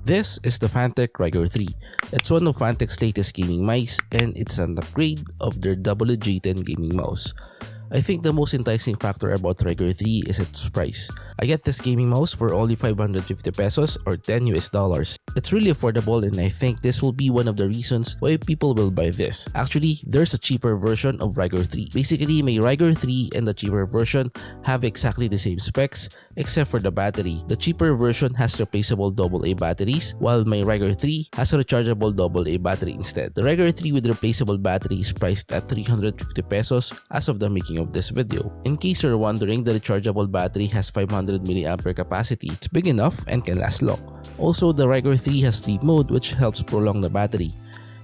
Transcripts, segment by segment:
This is the Fantech Raigor 3. It's one of Fantech's latest gaming mice and it's an upgrade of their WG10 gaming mouse. I think the most enticing factor about Raigor 3 is its price. I get this gaming mouse for only 550 pesos or $10 US. It's really affordable and I think this will be one of the reasons why people will buy this. Actually, there's a cheaper version of Raigor 3. Basically, my Raigor 3 and the cheaper version have exactly the same specs except for the battery. The cheaper version has replaceable AA batteries while my Raigor 3 has a rechargeable AA battery instead. The Raigor 3 with replaceable battery is priced at 350 pesos as of the making of this video. In case you're wondering, the rechargeable battery has 500 mAh capacity. It's big enough and can last long. Also, the Raigor 3 has sleep mode which helps prolong the battery.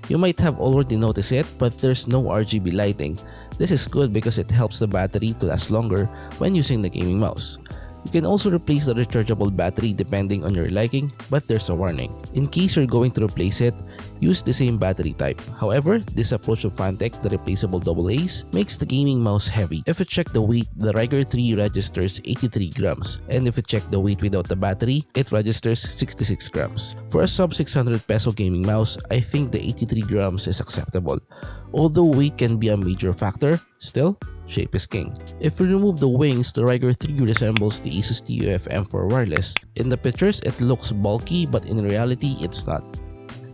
You might have already noticed it, but there's no RGB lighting. This is good because it helps the battery to last longer when using the gaming mouse. You can also replace the rechargeable battery depending on your liking, but there's a warning. In case you're going to replace it, use the same battery type. However, this approach of Fantech, the replaceable AA's, makes the gaming mouse heavy. If you check the weight, the Raigor 3 registers 83 grams, and if you check the weight without the battery, it registers 66 grams. For a sub 600 peso gaming mouse, I think the 83 grams is acceptable. Although weight can be a major factor, still, shape is king. If we remove the wings, the Raigor 3 resembles the Asus TUF M4 wireless. In the pictures, it looks bulky, but in reality, it's not.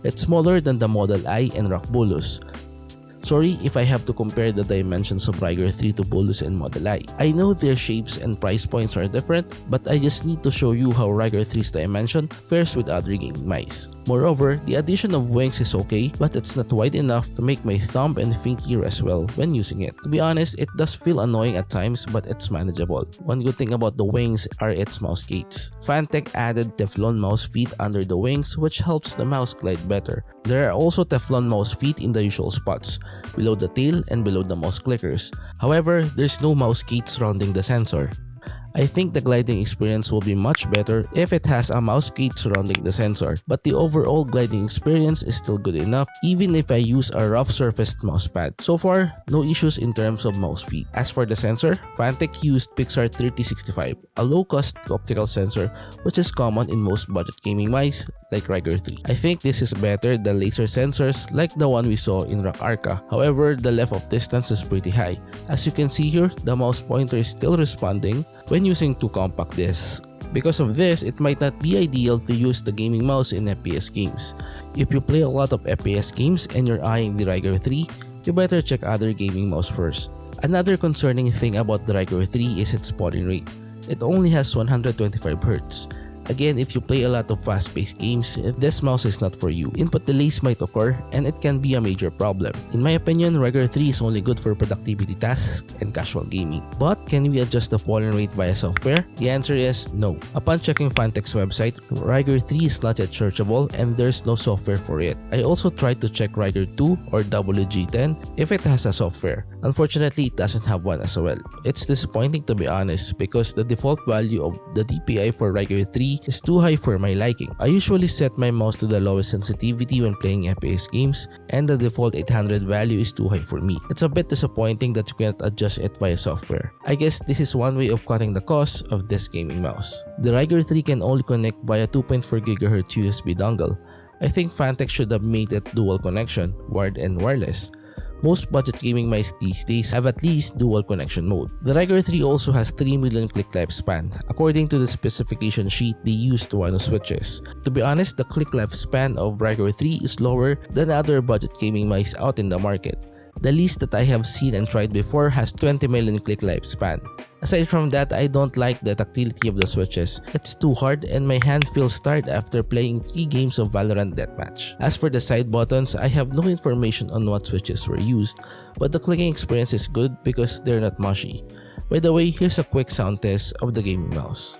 It's smaller than the Model I and Rock Bolus. Sorry if I have to compare the dimensions of Raigor 3 to Bolus and Model I. I know their shapes and price points are different, but I just need to show you how Raigor 3's dimension fares with other gaming mice. Moreover, the addition of wings is okay, but it's not wide enough to make my thumb and finger rest well when using it. To be honest, it does feel annoying at times, but it's manageable. One good thing about the wings are its mouse gates. Fantech added Teflon mouse feet under the wings, which helps the mouse glide better. There are also Teflon mouse feet in the usual spots, below the tail and below the mouse clickers. However, there's no mouse gate surrounding the sensor. I think the gliding experience will be much better if it has a mouse gate surrounding the sensor, but the overall gliding experience is still good enough even if I use a rough surfaced mousepad. So far, no issues in terms of mouse feet. As for the sensor, Fantech used Pixar 3065, a low-cost optical sensor which is common in most budget gaming mice like Raigor 3. I think this is better than laser sensors like the one we saw in Rock Arca. However, the left of distance is pretty high. As you can see here, the mouse pointer is still responding when using two compact discs. Because of this, it might not be ideal to use the gaming mouse in FPS games. If you play a lot of FPS games and you're eyeing the Raigor 3, you better check other gaming mouse first. Another concerning thing about the Raigor 3 is its spotting rate. It only has 125 Hz. Again, if you play a lot of fast-paced games, this mouse is not for you. Input delays might occur and it can be a major problem. In my opinion, Raigor 3 is only good for productivity tasks and casual gaming. But can we adjust the polling rate via software? The answer is no. Upon checking Fantech's website, Raigor 3 is not yet searchable and there's no software for it. I also tried to check Raigor 2 or WG10 if it has a software. Unfortunately, it doesn't have one as well. It's disappointing to be honest because the default value of the DPI for Raigor 3 is too high for my liking. I usually set my mouse to the lowest sensitivity when playing FPS games and the default 800 value is too high for me. It's a bit disappointing that you cannot adjust it via software. I guess this is one way of cutting the cost of this gaming mouse. The Raigor 3 can only connect via 2.4 GHz USB dongle. I think Fantech should have made it dual connection, wired and wireless. Most budget gaming mice these days have at least dual connection mode. The Raigor 3 also has 3 million click lifespan, according to the specification sheet they used to run switches. To be honest, the click lifespan of Raigor 3 is lower than other budget gaming mice out in the market. The least that I have seen and tried before has 20 million click lifespan. Aside from that, I don't like the tactility of the switches. It's too hard and my hand feels tired after playing 3 games of Valorant Deathmatch. As for the side buttons, I have no information on what switches were used, but the clicking experience is good because they're not mushy. By the way, here's a quick sound test of the gaming mouse.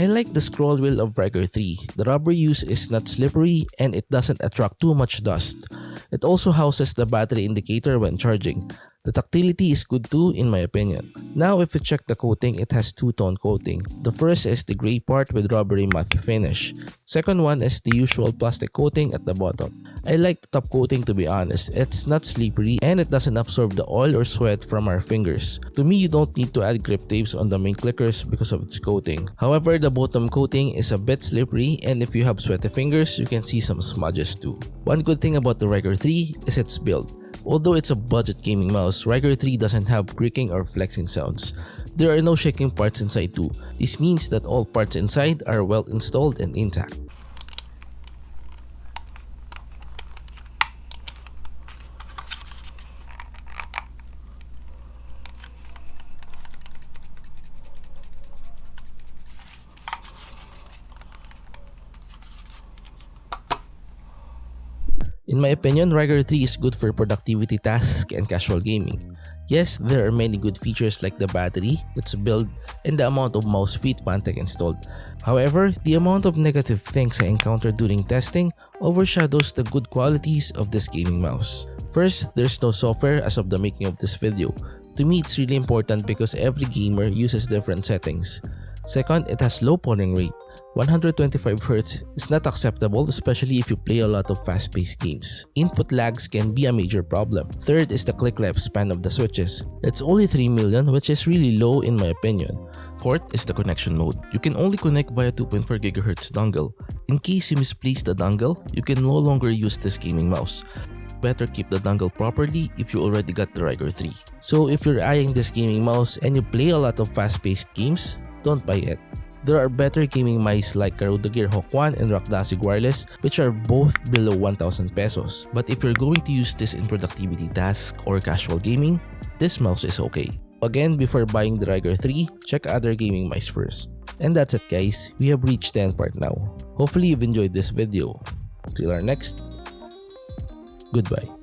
I like the scroll wheel of Raigor 3. The rubber use is not slippery and it doesn't attract too much dust. It also houses the battery indicator when charging. The tactility is good too in my opinion. Now if you check the coating, it has two-tone coating. The first is the gray part with rubbery matte finish. Second one is the usual plastic coating at the bottom. I like the top coating to be honest. It's not slippery and it doesn't absorb the oil or sweat from our fingers. To me, you don't need to add grip tapes on the main clickers because of its coating. However, the bottom coating is a bit slippery and if you have sweaty fingers, you can see some smudges too. One good thing about the Raigor 3 is its build. Although it's a budget gaming mouse, Raigor 3 doesn't have creaking or flexing sounds. There are no shaking parts inside too. This means that all parts inside are well installed and intact. In my opinion, Raigor 3 is good for productivity tasks and casual gaming. Yes, there are many good features like the battery, its build, and the amount of mouse feet Fantech installed. However, the amount of negative things I encountered during testing overshadows the good qualities of this gaming mouse. First, there's no software as of the making of this video. To me, it's really important because every gamer uses different settings. Second, it has low polling rate. 125Hz is not acceptable, especially if you play a lot of fast-paced games. Input lags can be a major problem. Third is the click lifespan of the switches. It's only 3 million, which is really low in my opinion. Fourth is the connection mode. You can only connect via 2.4 GHz dongle. In case you misplace the dongle, you can no longer use this gaming mouse. Better keep the dongle properly if you already got the Raigor 3. So if you're eyeing this gaming mouse and you play a lot of fast-paced games, don't buy it. There are better gaming mice like Rode Gear Hawk 1 and Rgb Wireless, which are both below 1,000 pesos. But if you're going to use this in productivity tasks or casual gaming, this mouse is okay. Again, before buying the Raigor 3, check other gaming mice first. And that's it guys, we have reached the end part now. Hopefully you've enjoyed this video. Till our next, goodbye.